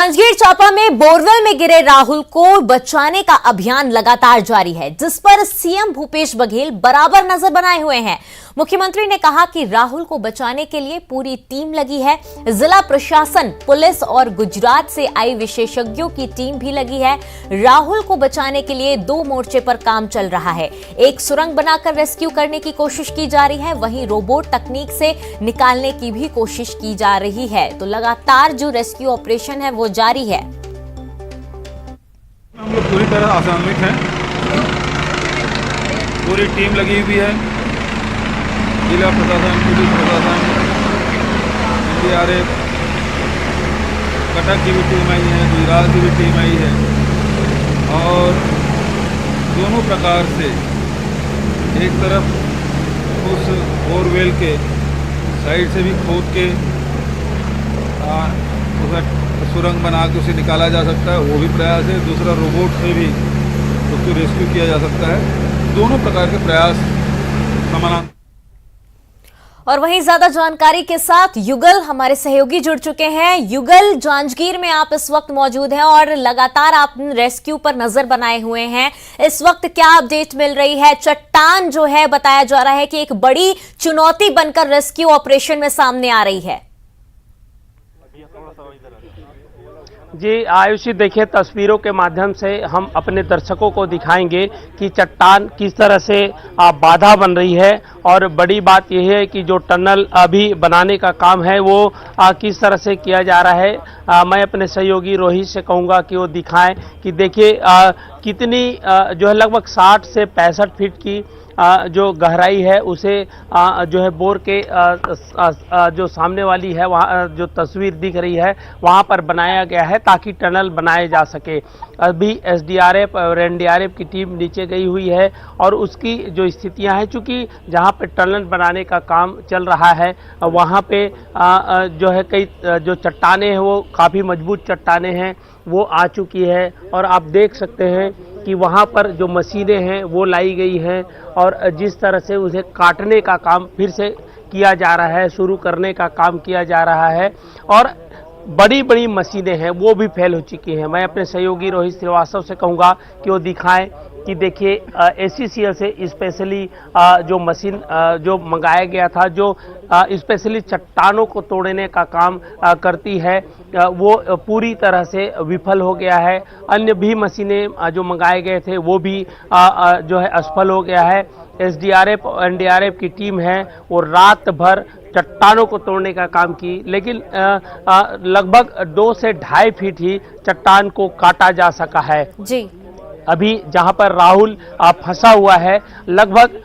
जांजगीर चांपा में बोरवेल में गिरे राहुल को बचाने का अभियान लगातार जारी है, जिस पर सीएम भूपेश बघेल बराबर नजर बनाए हुए हैं। मुख्यमंत्री ने कहा कि राहुल को बचाने के लिए पूरी टीम लगी है। जिला प्रशासन, पुलिस और गुजरात से आई विशेषज्ञों की टीम भी लगी है। राहुल को बचाने के लिए 2 मोर्चे पर काम चल रहा है। एक सुरंग बनाकर रेस्क्यू करने की कोशिश की जा रही है, वहीं रोबोट तकनीक से निकालने की भी कोशिश की जा रही है। तो लगातार जो रेस्क्यू ऑपरेशन है वो जारी है। हम लोग पूरी तरह आसान्वित हैं, पूरी टीम लगी हुई है। जिला प्रशासन, पुलिस प्रशासन, एनडीआरएफ, कटक की भी टीम आई है, गुजरात की भी टीम आई है और दोनों प्रकार से एक तरफ उस बोरवेल के साइड से भी खोद के उसमें सुरंग बना के उसे निकाला जा सकता है, वो भी प्रयास है। दूसरा, रोबोट से भी उसको रेस्क्यू किया जा सकता है। दोनों प्रकार के प्रयास समानांतर। और वहीं ज्यादा जानकारी के साथ युगल हमारे सहयोगी जुड़ चुके हैं। युगल, जांजगीर में आप इस वक्त मौजूद हैं और लगातार आप रेस्क्यू पर नजर बनाए हुए हैं। इस वक्त क्या अपडेट मिल रही है? चट्टान जो है, बताया जा रहा है कि एक बड़ी चुनौती बनकर रेस्क्यू ऑपरेशन में सामने आ रही है। जी आयुषी, देखिए तस्वीरों के माध्यम से हम अपने दर्शकों को दिखाएंगे कि चट्टान किस तरह से बाधा बन रही है। और बड़ी बात यह है कि जो टनल अभी बनाने का काम है वो किस तरह से किया जा रहा है। मैं अपने सहयोगी रोहित से कहूँगा कि वो दिखाएं कि देखिए कितनी जो है लगभग 60 से 65 फीट की जो गहराई है उसे जो है बोर के जो सामने वाली है वहाँ जो तस्वीर दिख रही है वहाँ पर बनाया गया है ताकि टनल बनाए जा सके। अभी एसडीआरएफ और एनडीआरएफ की टीम नीचे गई हुई है और उसकी जो स्थितियां हैं, चूंकि जहाँ पे टनल बनाने का काम चल रहा है वहाँ पे जो है कई जो चट्टानें हैं वो काफ़ी मजबूत चट्टानें हैं, वो आ चुकी है। और आप देख सकते हैं कि वहाँ पर जो मशीनें हैं वो लाई गई हैं और जिस तरह से उसे काटने का काम फिर से किया जा रहा है, शुरू करने का काम किया जा रहा है और बड़ी बड़ी मशीनें हैं वो भी फेल हो चुकी हैं। मैं अपने सहयोगी रोहित श्रीवास्तव से कहूँगा कि वो दिखाएं कि देखिए एसीसीएल से स्पेशली जो मशीन जो मंगाया गया था, जो स्पेशली चट्टानों को तोड़ने का काम करती है, वो पूरी तरह से विफल हो गया है। अन्य भी मशीनें जो मंगाए गए थे वो भी जो है असफल हो गया है। एसडीआरएफ और एनडीआरएफ की टीम है वो रात भर चट्टानों को तोड़ने का काम की, लेकिन लगभग 2 से 2.5 फीट ही चट्टान को काटा जा सका है। जी, अभी जहां पर राहुल फंसा हुआ है, लगभग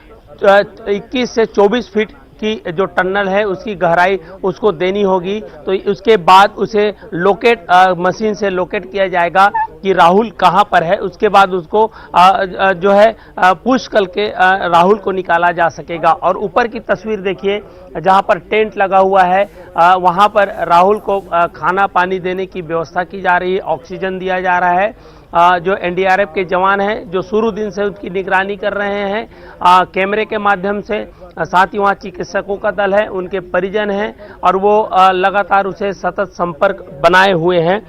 21 से 24 फीट की जो टनल है उसकी गहराई उसको देनी होगी। तो उसके बाद उसे लोकेट मशीन से लोकेट किया जाएगा कि राहुल कहां पर है। उसके बाद उसको जो है पुश करके राहुल को निकाला जा सकेगा। और ऊपर की तस्वीर देखिए, जहां पर टेंट लगा हुआ है वहां पर राहुल को खाना पानी देने की व्यवस्था की जा रही है, ऑक्सीजन दिया जा रहा है। जो एनडीआरएफ के जवान हैं जो शुरू दिन से उसकी निगरानी कर रहे हैं कैमरे के माध्यम से, साथ ही वहाँ चिकित्सकों का दल है, उनके परिजन हैं और वो लगातार उसे सतत संपर्क बनाए हुए हैं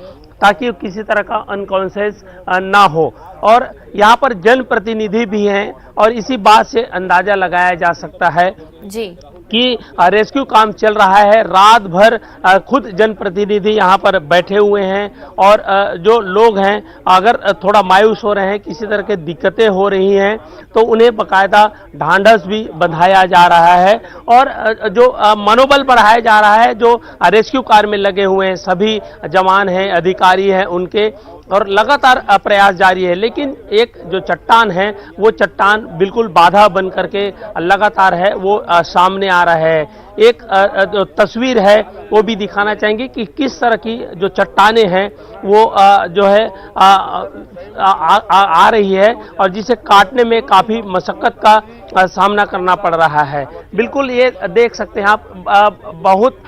ताकि किसी तरह का अनकॉन्शियस ना हो। और यहाँ पर जनप्रतिनिधि भी हैं और इसी बात से अंदाजा लगाया जा सकता है जी कि रेस्क्यू काम चल रहा है। रात भर खुद जनप्रतिनिधि यहाँ पर बैठे हुए हैं और जो लोग हैं अगर थोड़ा मायूस हो रहे हैं, किसी तरह की दिक्कतें हो रही हैं, तो उन्हें बाकायदा ढांढस भी बंधाया जा रहा है और जो मनोबल बढ़ाया जा रहा है। जो रेस्क्यू कार्य में लगे हुए हैं सभी जवान हैं, अधिकारी हैं उनके, और लगातार प्रयास जारी है। लेकिन एक जो चट्टान है वो चट्टान बिल्कुल बाधा बन करके लगातार है वो सामने आ रहा है। एक जो तस्वीर है वो भी दिखाना चाहेंगे कि किस तरह की जो चट्टानें हैं वो जो है आ रही है और जिसे काटने में काफ़ी मशक्कत का सामना करना पड़ रहा है। बिल्कुल ये देख सकते हैं आप, बहुत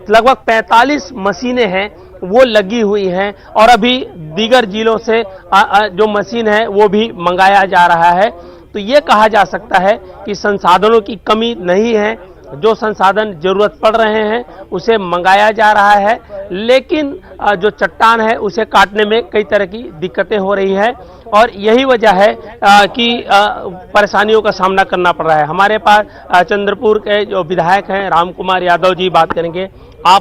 लगभग 45 मशीनें हैं वो लगी हुई हैं और अभी दीगर जिलों से जो मशीन है वो भी मंगाया जा रहा है। तो ये कहा जा सकता है कि संसाधनों की कमी नहीं है जो संसाधन जरूरत पड़ रहे हैं उसे मंगाया जा रहा है, लेकिन जो चट्टान है उसे काटने में कई तरह की दिक्कतें हो रही है और यही वजह है कि परेशानियों का सामना करना पड़ रहा है। हमारे पास चंद्रपुर के जो विधायक हैं राम कुमार यादव जी बात करेंगे।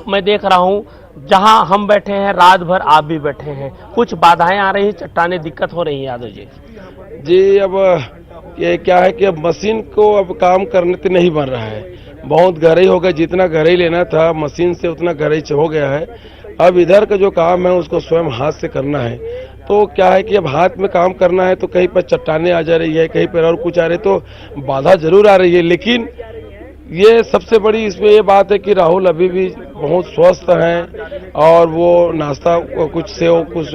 मैं देख रहा हूं जहां हम बैठे हैं रात भर आप भी बैठे हैं, कुछ बाधाएं आ रही हैं, चट्टानें दिक्कत हो रही हैं यादव जी। जी अब ये क्या है कि अब मशीन को अब काम करने से नहीं बन रहा है, बहुत गहराई हो गया, जितना गहराई लेना था मशीन से उतना गहराई हो गया है। अब इधर का जो काम है उसको स्वयं हाथ से करना है, तो क्या है कि अब हाथ में काम करना है तो कहीं पर चट्टानें आ जा रही है, कहीं पर और कुछ आ रही है, तो बाधा जरूर आ रही है। लेकिन ये सबसे बड़ी इसमें ये बात है कि राहुल अभी भी बहुत स्वस्थ हैं और वो नाश्ता कुछ सेव कुछ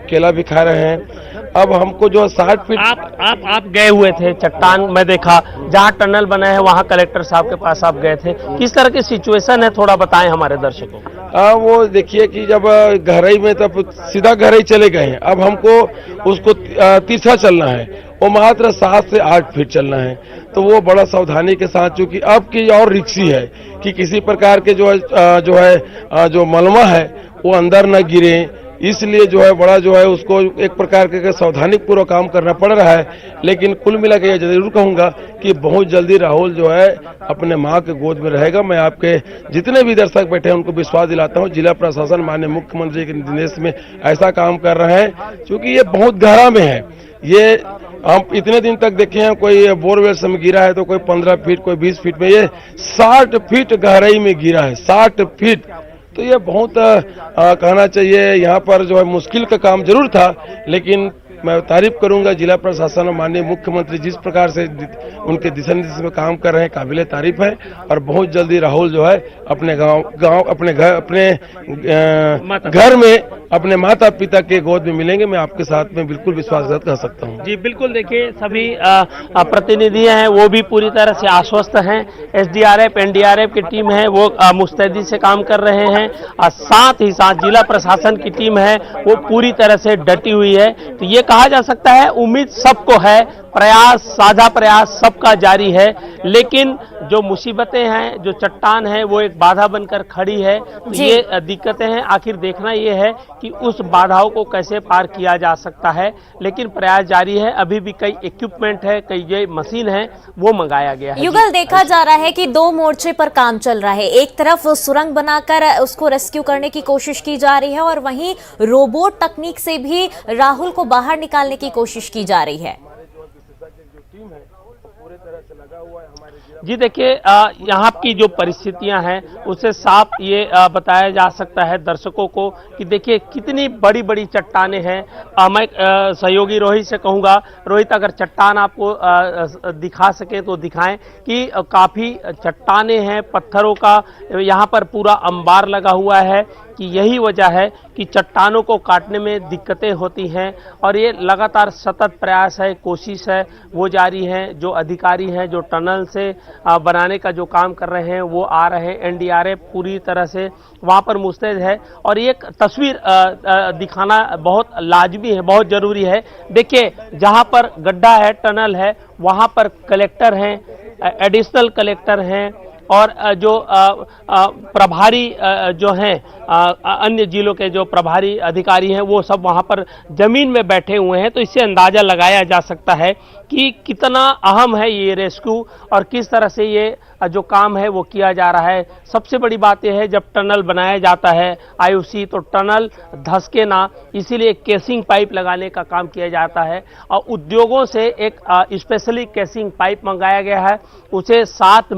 केला भी खा रहे हैं। अब हमको जो 60 फीट आप गए हुए थे चट्टान में, देखा जहां टनल बना है वहां कलेक्टर साहब के पास आप गए थे, किस तरह की सिचुएशन है थोड़ा बताएं हमारे दर्शकों को। वो देखिए कि जब गहराई में तब सीधा गहराई चले गए हैं, अब हमको उसको तीसरा चलना है, वो मात्र 7 से 8 फीट चलना है, तो वो बड़ा सावधानी के साथ, चूंकि अब की और रिक्सी है कि किसी प्रकार के जो मलमा है वो अंदर न गिरे, इसलिए जो है बड़ा जो है उसको एक प्रकार के सावधानी पूर्वक काम करना पड़ रहा है। लेकिन कुल मिला के ये जरूर कहूंगा कि बहुत जल्दी राहुल जो है अपने मां के गोद में रहेगा। मैं आपके जितने भी दर्शक बैठे हैं उनको विश्वास दिलाता हूं, जिला प्रशासन माननीय मुख्यमंत्री के निर्देश में ऐसा काम कर रहे हैं, क्योंकि ये बहुत गहरा में है। ये हम इतने दिन तक देखे हैं, कोई बोरवेल में गिरा है तो कोई 15 फीट कोई 20 फीट में, ये 60 फीट गहराई में गिरा है, 60 फीट। तो ये बहुत कहना चाहिए, यहाँ पर जो है मुश्किल का काम जरूर था, लेकिन मैं तारीफ करूंगा जिला प्रशासन और माननीय मुख्यमंत्री जिस प्रकार से उनके दिशा निर्देश में काम कर रहे हैं, काबिले तारीफ है। और बहुत जल्दी राहुल जो है अपने गांव अपने घर में अपने माता पिता के गोद में मिलेंगे। मैं आपके साथ में बिल्कुल विश्वास कर सकता हूं। जी बिल्कुल, देखिए सभी प्रतिनिधि हैं वो भी पूरी तरह से आश्वस्त हैं। एसडीआरएफ एनडीआरएफ की टीम है वो मुस्तैदी से काम कर रहे हैं, और साथ ही साथ जिला प्रशासन की टीम है वो पूरी तरह से डटी हुई है। तो ये कहा जा सकता है उम्मीद सबको है, प्रयास साझा प्रयास सबका जारी है, लेकिन जो मुसीबतें हैं, जो चट्टान है वो एक बाधा बनकर खड़ी है। तो ये दिक्कतें हैं, आखिर देखना ये है कि उस बाधाओं को कैसे पार किया जा सकता है, लेकिन प्रयास जारी है। अभी भी कई इक्विपमेंट है, कई ये मशीन है वो मंगाया गया है। युगल, देखा जा रहा है कि 2 मोर्चे पर काम चल रहा है, एक तरफ सुरंग बनाकर उसको रेस्क्यू करने की कोशिश की जा रही है और वहीं रोबोट तकनीक से भी राहुल को बाहर निकालने की कोशिश की जा रही है। जी देखिए, यहाँ की जो परिस्थितियां हैं उससे साफ ये बताया जा सकता है दर्शकों को कि देखिए कितनी बड़ी बड़ी चट्टानें हैं। मैं सहयोगी रोहित से कहूँगा, रोहित अगर चट्टान आपको दिखा सके तो दिखाएं कि काफ़ी चट्टानें हैं, पत्थरों का यहाँ पर पूरा अंबार लगा हुआ है, कि यही वजह है कि चट्टानों को काटने में दिक्कतें होती हैं और ये लगातार सतत प्रयास है, कोशिश है वो जारी है। जो अधिकारी हैं जो टनल से बनाने का जो काम कर रहे हैं वो आ रहे हैं, एनडीआरएफ पूरी तरह से वहाँ पर मुस्तैद है। और एक तस्वीर दिखाना बहुत लाजमी है, बहुत जरूरी है। देखिए जहाँ पर गड्ढा है, टनल है, वहाँ पर कलेक्टर हैं, एडिशनल कलेक्टर हैं और जो प्रभारी जो हैं अन्य जिलों के जो प्रभारी अधिकारी हैं वो सब वहां पर जमीन में बैठे हुए हैं। तो इससे अंदाजा लगाया जा सकता है कि कितना अहम है ये रेस्क्यू और किस तरह से ये जो काम है वो किया जा रहा है। सबसे बड़ी बात यह है, जब टनल बनाया जाता है आईओसी तो टनल धसके ना, इसीलिए केसिंग पाइप लगाने का काम किया जाता है और उद्योगों से एक स्पेशली केसिंग पाइप मंगाया गया है। उसे 7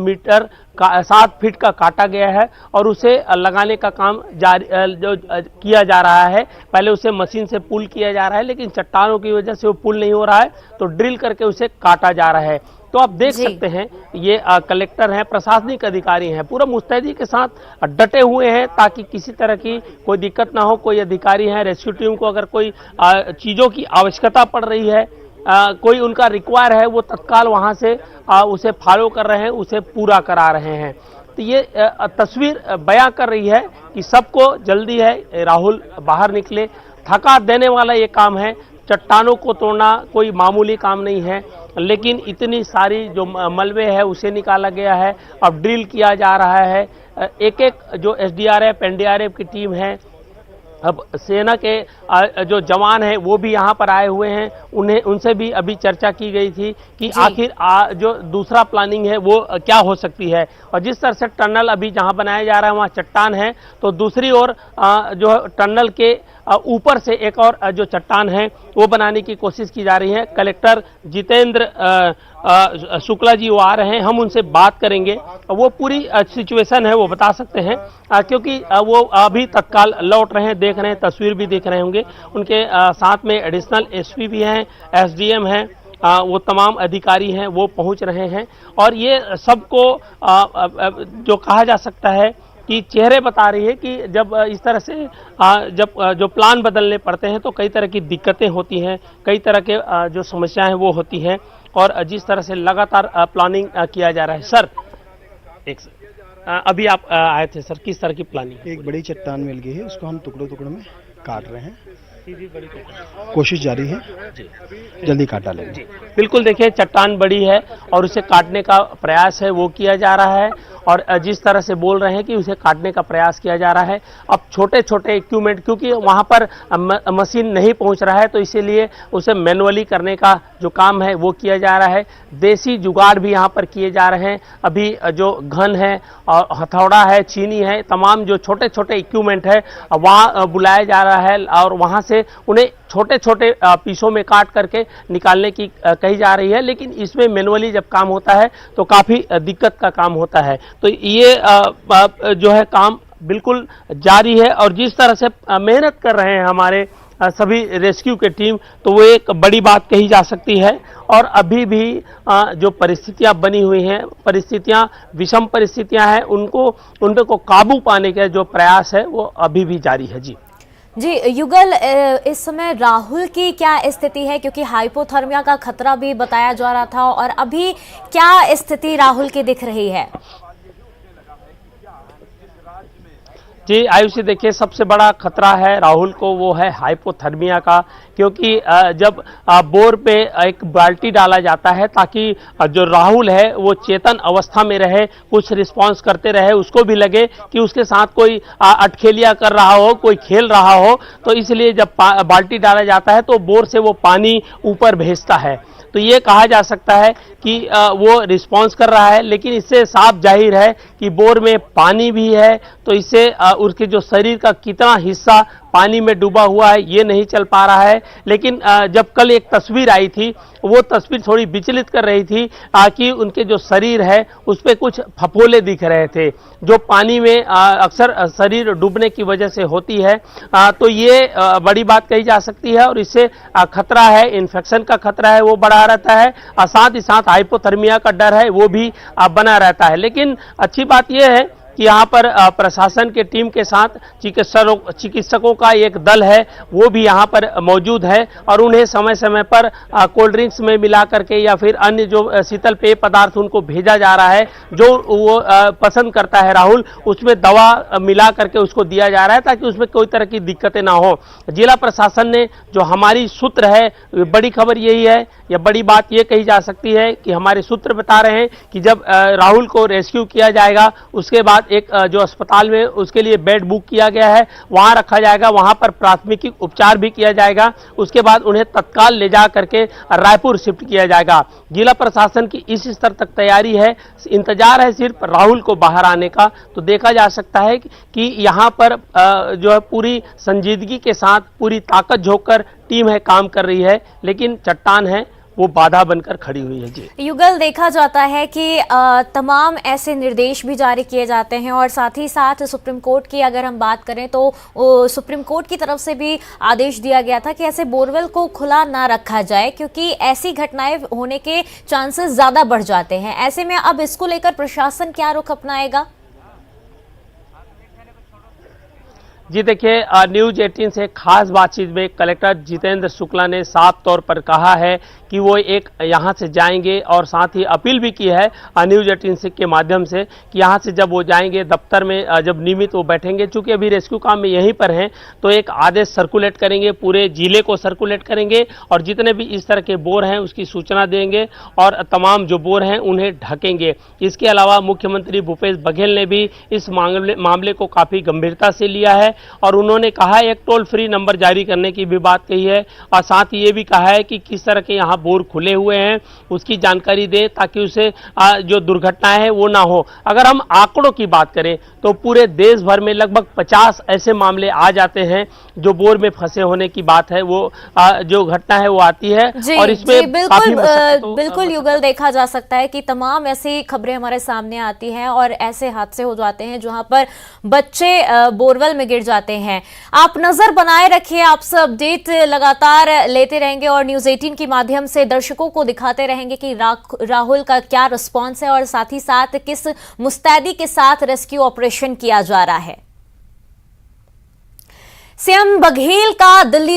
फीट का काटा गया है और उसे लगाने का काम जो किया जा रहा है। पहले उसे मशीन से पुल किया जा रहा है, लेकिन चट्टानों की वजह से वो पुल नहीं हो रहा है तो ड्रिल करके उसे काटा जा रहा है। तो आप देख सकते हैं ये कलेक्टर हैं, प्रशासनिक अधिकारी हैं, पूरा मुस्तैदी के साथ डटे हुए हैं ताकि किसी तरह की कोई दिक्कत ना हो। कोई अधिकारी हैं, रेस्क्यू टीम को अगर कोई चीज़ों की आवश्यकता पड़ रही है, कोई उनका रिक्वायर है, वो तत्काल वहां से उसे फॉलो कर रहे हैं, उसे पूरा करा रहे हैं। तो ये तस्वीर बयां कर रही है कि सबको जल्दी है राहुल बाहर निकले। थका देने वाला ये काम है, चट्टानों को तोड़ना कोई मामूली काम नहीं है, लेकिन इतनी सारी जो मलबे है उसे निकाला गया है। अब ड्रिल किया जा रहा है। एक एक जो एसडीआरएफ एनडीआरएफ की टीम है, अब सेना के जो जवान हैं वो भी यहाँ पर आए हुए हैं, उनसे भी अभी चर्चा की गई थी कि आखिर जो दूसरा प्लानिंग है वो क्या हो सकती है। और जिस तरह से टनल अभी जहाँ बनाया जा रहा है वहाँ चट्टान है, तो दूसरी ओर जो टनल के ऊपर से एक और जो चट्टान है वो बनाने की कोशिश की जा रही है। कलेक्टर जितेंद्र शुक्ला जी वो आ रहे हैं, हम उनसे बात करेंगे, वो पूरी सिचुएशन है वो बता सकते हैं, क्योंकि वो अभी तत्काल लौट रहे हैं, देख रहे हैं, तस्वीर भी देख रहे होंगे। उनके साथ में एडिशनल एसपी भी हैं, एसडीएम हैं, वो तमाम अधिकारी हैं, वो पहुंच रहे हैं। और ये सबको जो कहा जा सकता है कि चेहरे बता रही है कि जब इस तरह से जब जो प्लान बदलने पड़ते हैं तो कई तरह की दिक्कतें होती हैं, कई तरह के जो समस्याएं वो होती हैं। और जिस तरह से लगातार प्लानिंग किया जा रहा है। सर अभी आप आए थे सर, किस तरह की प्लानिंग? एक बड़ी चट्टान मिल गई है, उसको हम टुकड़ों टुकड़ों में काट रहे हैं, कोशिश जारी है, जल्दी काटा लेंगे। बिल्कुल, देखिए चट्टान बड़ी है और उसे काटने का प्रयास है वो किया जा रहा है। और जिस तरह से बोल रहे हैं कि उसे काटने का प्रयास किया जा रहा है, अब छोटे छोटे इक्विपमेंट, क्योंकि वहां पर मशीन नहीं पहुंच रहा है तो इसीलिए उसे मैनुअली करने का जो काम है वो किया जा रहा है। देसी जुगाड़ भी यहां पर किए जा रहे हैं। अभी जो घन है और हथौड़ा है, चीनी है, तमाम जो छोटे छोटे इक्विपमेंट है वहां बुलाया जा रहा है और वहां से उन्हें छोटे छोटे पीसों में काट करके निकालने की कही जा रही है। लेकिन इसमें मैनुअली जब काम होता है तो काफी दिक्कत का काम होता है। तो ये जो है काम बिल्कुल जारी है। और जिस तरह से मेहनत कर रहे हैं हमारे सभी रेस्क्यू के टीम, तो वो एक बड़ी बात कही जा सकती है। और अभी भी जो परिस्थितियां बनी हुई हैं, परिस्थितियां विषम परिस्थितियां हैं, उनको को काबू पाने का जो प्रयास है वो अभी भी जारी है। जी युगल, इस समय राहुल की क्या स्थिति है, क्योंकि हाइपोथर्मिया का खतरा भी बताया जा रहा था, और अभी क्या स्थिति राहुल की दिख रही है? जी आयुषी, देखिए सबसे बड़ा खतरा है राहुल को वो है हाइपोथर्मिया का, क्योंकि जब बोर पे एक बाल्टी डाला जाता है ताकि जो राहुल है वो चेतन अवस्था में रहे, कुछ रिस्पांस करते रहे, उसको भी लगे कि उसके साथ कोई अटखेलिया कर रहा हो, कोई खेल रहा हो, तो इसलिए जब बाल्टी डाला जाता है तो बोर से वो पानी ऊपर भेजता है। तो ये कहा जा सकता है कि वो रिस्पांस कर रहा है, लेकिन इससे साफ जाहिर है कि बोर में पानी भी है, तो इससे उसके जो शरीर का कितना हिस्सा पानी में डूबा हुआ है ये नहीं चल पा रहा है। लेकिन जब कल एक तस्वीर आई थी, वो तस्वीर थोड़ी विचलित कर रही थी कि उनके जो शरीर है उस पर कुछ फफोले दिख रहे थे, जो पानी में अक्सर शरीर डूबने की वजह से होती है। तो ये बड़ी बात कही जा सकती है और इससे खतरा है, इन्फेक्शन का खतरा है वो बढ़ा रहता है, और साथ ही साथ हाइपोथर्मिया का डर है वो भी बना रहता है। लेकिन अच्छी बात यह है कि यहाँ पर प्रशासन के टीम के साथ चिकित्सकों का एक दल है वो भी यहाँ पर मौजूद है, और उन्हें समय समय पर कोल्ड ड्रिंक्स में मिला करके या फिर अन्य जो शीतल पेय पदार्थ उनको भेजा जा रहा है, जो वो पसंद करता है राहुल, उसमें दवा मिला करके उसको दिया जा रहा है ताकि उसमें कोई तरह की दिक्कतें ना हो। जिला प्रशासन ने जो हमारी सूत्र है, बड़ी खबर यही है या बड़ी बात ये कही जा सकती है कि हमारे सूत्र बता रहे हैं कि जब राहुल को रेस्क्यू किया जाएगा उसके बाद एक जो अस्पताल में उसके लिए बेड बुक किया गया है वहां रखा जाएगा, वहां पर प्राथमिक उपचार भी किया जाएगा, उसके बाद उन्हें तत्काल ले जा करके रायपुर शिफ्ट किया जाएगा। जिला प्रशासन की इस स्तर तक तैयारी है, इंतजार है सिर्फ राहुल को बाहर आने का। तो देखा जा सकता है कि यहां पर जो है पूरी संजीदगी के साथ, पूरी ताकत झोंक कर टीम है काम कर रही है, लेकिन चट्टान है वो बाधा बनकर खड़ी हुई है। जी युगल, देखा जाता है कि तमाम ऐसे निर्देश भी जारी किए जाते हैं, और साथ ही साथ सुप्रीम कोर्ट की अगर हम बात करें तो सुप्रीम कोर्ट की तरफ से भी आदेश दिया गया था कि ऐसे बोरवेल को खुला ना रखा जाए, क्योंकि ऐसी घटनाएं होने के चांसेस ज्यादा बढ़ जाते हैं। ऐसे में अब इसको लेकर प्रशासन क्या रुख अपनाएगा? जी देखिए, न्यूज 18 से खास बातचीत में कलेक्टर जितेंद्र शुक्ला ने साफ तौर पर कहा है कि वो एक यहाँ से जाएंगे और साथ ही अपील भी की है न्यूज 18 के माध्यम से कि यहाँ से जब वो जाएंगे दफ्तर में, जब नियमित वो बैठेंगे, चूंकि अभी रेस्क्यू काम में यहीं पर हैं, तो एक आदेश सर्कुलेट करेंगे, पूरे जिले को सर्कुलेट करेंगे और जितने भी इस तरह के बोर हैं उसकी सूचना देंगे और तमाम जो बोर हैं उन्हें ढकेंगे। इसके अलावा मुख्यमंत्री भूपेश बघेल ने भी इस मामले को काफी गंभीरता से लिया है और उन्होंने कहा है एक टोल फ्री नंबर जारी करने की भी बात कही है और साथ ही ये भी कहा है कि किस तरह के यहाँ बोर खुले हुए हैं उसकी जानकारी दे ताकि उसे जो दुर्घटनाएं है वो ना हो। अगर हम आंकड़ों की बात करें तो पूरे देश भर में लगभग 50 ऐसे मामले आ जाते हैं जो बोर में फंसे होने की बात है, वो जो घटना है वो आती है और इसमें बिल्कुल युगल देखा जा सकता है कि तमाम ऐसी खबरें हमारे सामने आती हैं और ऐसे हादसे हो जाते हैं जहां पर बच्चे बोरवेल में गिर जाते हैं। आप नजर बनाए रखिए, आपसे अपडेट लगातार लेते रहेंगे और न्यूज 18 के माध्यम से दर्शकों को दिखाते रहेंगे कि राहुल का क्या रिस्पॉन्स है और साथ ही साथ किस मुस्तैदी के साथ रेस्क्यू ऑपरेशन किया जा रहा है। सीएम बघेल का दिल्ली